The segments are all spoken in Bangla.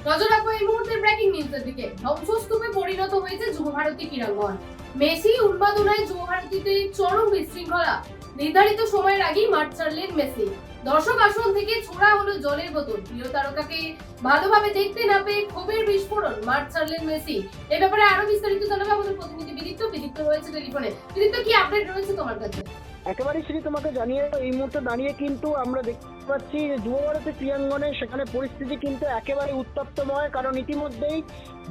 নজর রাখবো এই মুহূর্তের ব্রেকিং নিউজের দিকে। ধ্বংসস্তূপে পরিণত হয়েছে যুবভারতী ক্রীড়াঙ্গন। মেসি উন্মাদনায় যুবভারতীতে চরম বিশৃঙ্খলা। নির্ধারিত সময়ের আগেই মাঠ ছাড়লেন মেসি। দর্শক আসন থেকে ছোড়া হলো জলের বোতল। প্রিয় তারকাকে ভালোভাবে দেখতে না পেয়ে ক্ষোভের বিস্ফোরণ, মাঠ ছাড়লেন মেসি। এই ব্যাপারে আরো বিস্তারিত জানাবে আমাদের প্রতিনিধি বিদীপ্ত রয়েছে টেলিফোনে। বিদীপ্ত, কি আপডেট রয়েছে তোমার কাছে? একেবারে শ্রী তোমাকে জানিয়ে এই মুহূর্তে দাঁড়িয়ে কিন্তু আমরা দেখতে পাচ্ছি যে যুবভারতী ক্রীড়াঙ্গনে সেখানে পরিস্থিতি কিন্তু একেবারে উত্তপ্তময়, কারণ ইতিমধ্যেই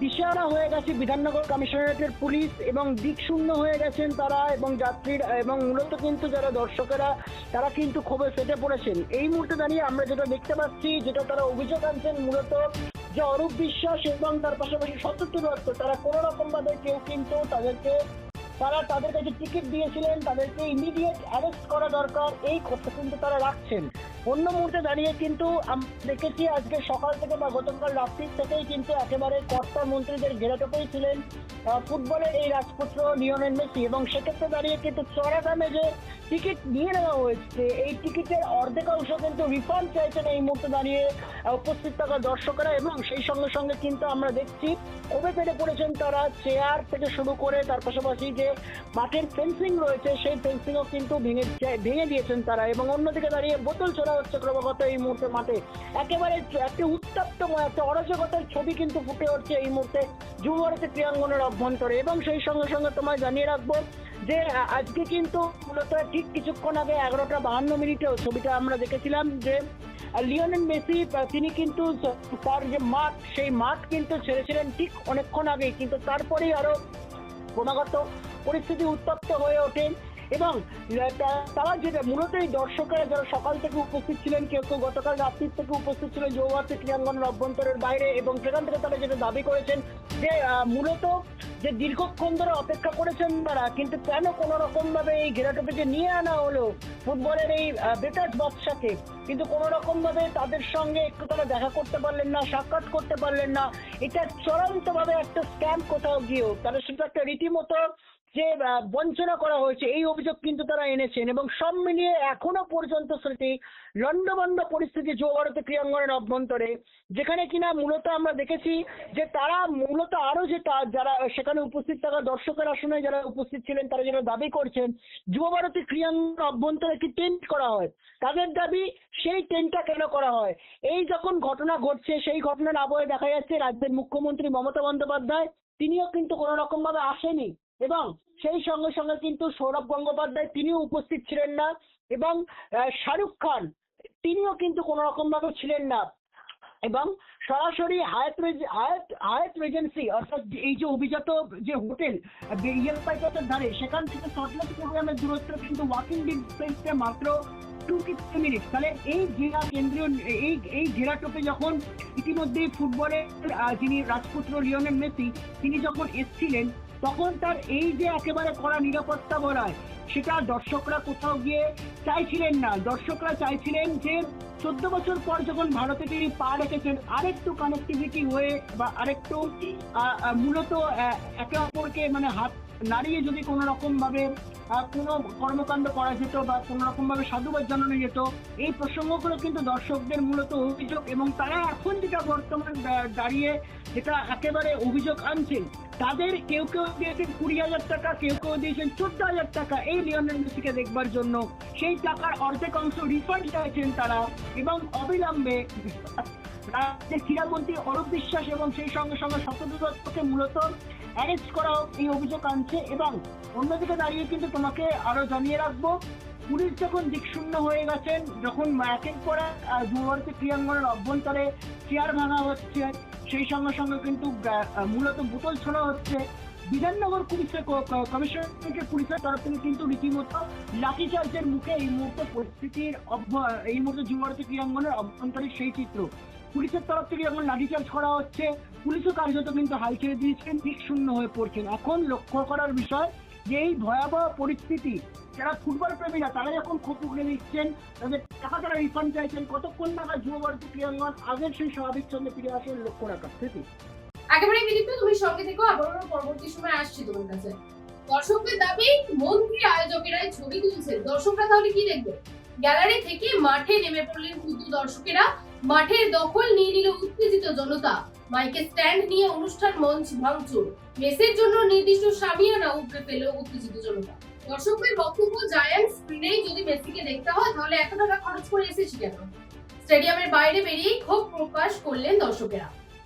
দিশেহারা হয়ে গেছে বিধাননগর কমিশনারেটের পুলিশ এবং দিকশূন্য হয়ে গেছেন তারা এবং যাত্রীরা, এবং মূলত কিন্তু যারা দর্শকেরা তারা কিন্তু ক্ষোভে ফেটে পড়েছেন। এই মুহূর্তে দাঁড়িয়ে আমরা যেটা দেখতে পাচ্ছি, যেটা তারা অভিযোগ আনছেন মূলত যে অরূপ বিশ্বাস এবং তার পাশাপাশি সত্যত্র দত্ত, তারা কোনো রকম ভাবে কেউ কিন্তু তাদের কাছে টিকিট দিয়েছিলেন, তাদেরকে ইমিডিয়েট অ্যারেস্ট করা দরকার, এই কথা কিন্তু তারা রাখছেন। অন্য মুহূর্তে দাঁড়িয়ে কিন্তু আমরা দেখেছি আজকে সকাল থেকে বা গতকাল রাত্রির থেকেই কিন্তু একেবারে কর্তা মন্ত্রীদের ঘেরাটোপেই ছিলেন ফুটবলের এই রাজপুত্র লিওনেল মেসি, এবং সেক্ষেত্রে দাঁড়িয়ে কিন্তু চড়া দামে যে টিকিট নিয়ে নেওয়া হয়েছে এই টিকিটের অর্ধেক অংশ কিন্তু রিফান্ড চাইছেন এই মুহূর্তে দাঁড়িয়ে উপস্থিত থাকা দর্শকেরা, এবং সেই সঙ্গে সঙ্গে কিন্তু আমরা দেখছি ক্ষোভে ফেটে পড়েছেন তারা। চেয়ার থেকে শুরু করে তার পাশাপাশি যে মাঠের ফেন্সিং রয়েছে সেই ফেন্সিংও কিন্তু ভেঙে দিয়েছেন তারা, এবং অন্যদিকে দাঁড়িয়ে বোতল ছোড়া হচ্ছে ক্রমাগত এই মুহূর্তে মাঠে। একেবারে একটি উত্তপ্তময় একটা অরাজকতার ছবি কিন্তু ফুটে উঠছে এই মুহূর্তে যুবভারতী ক্রীড়াঙ্গনের অভ্যন্তরে। এবং সেই সঙ্গে সঙ্গে তোমায় জানিয়ে রাখবো যে আজকে কিন্তু মূলত ঠিক কিছুক্ষণ আগে 11:52 ছবিটা আমরা দেখেছিলাম যে লিওনেল মেসি তিনি কিন্তু তার যে মাঠ সেই মাঠ কিন্তু ছেড়েছিলেন ঠিক অনেকক্ষণ আগেই, কিন্তু তারপরেই আরো ক্রমাগত পরিস্থিতি উত্তপ্ত হয়ে ওঠেন। এবং তারা যেটা মূলত এই দর্শকেরা যারা সকাল থেকে উপস্থিত ছিলেন, কেউ কেউ গতকাল রাত্রির থেকে উপস্থিত ছিলেন যুবভারতী ক্রীড়াঙ্গনের অভ্যন্তরের বাইরে, এবং সেখান থেকে তারা যেটা দাবি করেছেন যে মূলত যে দীর্ঘক্ষণ ধরে অপেক্ষা করেছেন তারা, কিন্তু কেন কোনো রকম ভাবে এই ঘেরাটোপে যে নিয়ে আনা হলো ফুটবলের এই বেতাজ বাদশাকে, কিন্তু কোনো রকম ভাবে তাদের সঙ্গে একটু তারা দেখা করতে পারলেন না, সাক্ষাৎ করতে পারলেন না। এটা চূড়ান্ত ভাবে একটা স্ক্যাম কোথাও গিয়েও তাদের সাথে একটা রীতিমতো যে বঞ্চনা করা হয়েছে এই অভিযোগ কিন্তু তারা এনেছেন। এবং সব মিলিয়ে এখনো পর্যন্ত সেটি লন্ডভন্ড পরিস্থিতি যুবভারতী ক্রীড়াঙ্গনের অভ্যন্তরে, যেখানে কিনা মূলত আমরা দেখেছি যে তারা মূলত আরো যে যারা সেখানে উপস্থিত থাকা দর্শকের আসনে যারা উপস্থিত ছিলেন তারা যেটা দাবি করছেন যুবভারতী ক্রীড়াঙ্গনের অভ্যন্তরে কি টেন্ট করা হয়, তাদের দাবি সেই টেন্টটা কেন করা হয়। এই যখন ঘটনা ঘটছে সেই ঘটনার আবহে দেখা যাচ্ছে রাজ্যের মুখ্যমন্ত্রী মমতা বন্দ্যোপাধ্যায় তিনিও কিন্তু কোনো রকম ভাবে আসেনি, এবং সেই সঙ্গে সঙ্গে কিন্তু সৌরভ গঙ্গোপাধ্যায় তিনিও উপস্থিত ছিলেন না, এবং শাহরুখ খান তিনিও কিন্তু কোনো রকম ভাবে ছিলেন না। এবং সরাসরি হায়াত রেজেন্সি অর্থাৎ এই যে অভিজাত যে হোটেল বাইপাসের ধারে, সেখান থেকে সল্টলেক প্রোগ্রামের দূরত্ব কিন্তু ওয়াকিং ডিস্টেন্সে মাত্র 2 কি 3 মিনিট। তাহলে এই জেলা কেন্দ্রীয় এই ঘেরাটোপে যখন ইতিমধ্যেই ফুটবলের যিনি রাজপুত্র লিওনেল মেসি তিনি যখন এসেছিলেন, তখন তার এই যে একেবারে কড়া নিরাপত্তা বলায় সেটা দর্শকরা কোথাও গিয়ে চাইছিলেন না। দর্শকরা চাইছিলেন যে 14 বছর পর যখন ভারতে তিনি পা রেখেছেন আরেকটু কানেক্টিভিটি হয়ে বা আরেকটু মূলত একে অপরকে মানে হাত নাড়িয়ে যদি কোনো রকম ভাবে কোনো কর্মকাণ্ড করা যেত বা কোনো রকম ভাবে সাধুবাদ জানানো যেত, এই প্রসঙ্গগুলো কিন্তু দর্শকদের মূলত অভিযোগ। এবং তারা এখন যেটা বর্তমান দাঁড়িয়ে যেটা একেবারে অভিযোগ আনছেন, তাদের কেউ কেউ দিয়েছেন 20,000 টাকা, কেউ কেউ দিয়েছেন 14,000 টাকা এই লিওনেল মেসিকে দেখবার জন্য। সেই টাকার অর্ধেক অংশ রিফান্ড চাইছেন তারা, এবং অবিলম্বে রাজ্যের ক্রীড়ামন্ত্রী অরূপ বিশ্বাস এবং সেই সঙ্গে সঙ্গে সত্যব্রত দত্তকে মূলত অ্যারেস্ট করা হোক এই অভিযোগ আনছে। এবং অন্যদিকে দাঁড়িয়ে কিন্তু তোমাকে আরো জানিয়ে রাখবো, পুলিশ যখন দিকশূন্য হয়ে গেছেন, যখন একের পর যুবভারতী ক্রীড়াঙ্গনের অভ্যন্তরে চেয়ার ভাঙা হচ্ছে, সেই সঙ্গে সঙ্গে কিন্তু মূলত বোতল ছোড়া হচ্ছে, বিধাননগর কমিশনারেটের পুলিশের তরফ থেকে কিন্তু রীতিমতো লাঠিচার্জের মুখে এই মুহূর্তে পরিস্থিতির এই মুহূর্তে যুবভারতী ক্রীড়াঙ্গনের অভ্যন্তরে সেই চিত্র। পুলিশের তরফ থেকে যখন লাঠিচার্জ করা হচ্ছে, পুলিশও কার্যত কিন্তু হাল ছেড়ে দিয়েছেন, দিকশূন্য হয়ে পড়ছেন। এখন লক্ষ্য করার বিষয় যে এই ভয়াবহ পরিস্থিতি যারা ফুটবল প্রেমীরা তারা যখন ক্ষোভ উগড়ে দিচ্ছেন, তাদের টাকা তারা রিফান্ড চাইছেন, কতক্ষণ নাগাদ যুবভারতী ক্রীড়াঙ্গন আগের সেই স্বাভাবিক ছন্দে ফিরে আসেন লক্ষ্য রাখার স্মৃতি। একেবারে বিদীপ্ত, তুমি সঙ্গে থেকো, আবারও পরবর্তী সময় আসছি তোমার কাছে। দর্শকদের দাবি মন্ত্রী আয়োজকেরাই ছবি তুলছেন, দর্শকরা তাহলে কি দেখবে? গ্যালারি থেকে মাঠে নেমে পড়লেন ক্ষুদ্র দর্শকেরা। মাঠের দখল নিয়ে নিল উত্তেজিত জনতা। মাইকে স্ট্যান্ড নিয়ে অনুষ্ঠান মঞ্চ ভাঙচুর। মেসির জন্য নির্দিষ্ট সামিয়ানা উপড়ে ফেল উত্তেজিত জনতা। দর্শকদের বক্তব্য, জায়ান্ট স্ক্রিনেই যদি মেসিকে দেখতে হয় তাহলে 1 টাকা খরচ করে এসেছি কেন? স্টেডিয়ামের বাইরে বেরিয়ে ক্ষোভ প্রকাশ করলেন দর্শকেরা।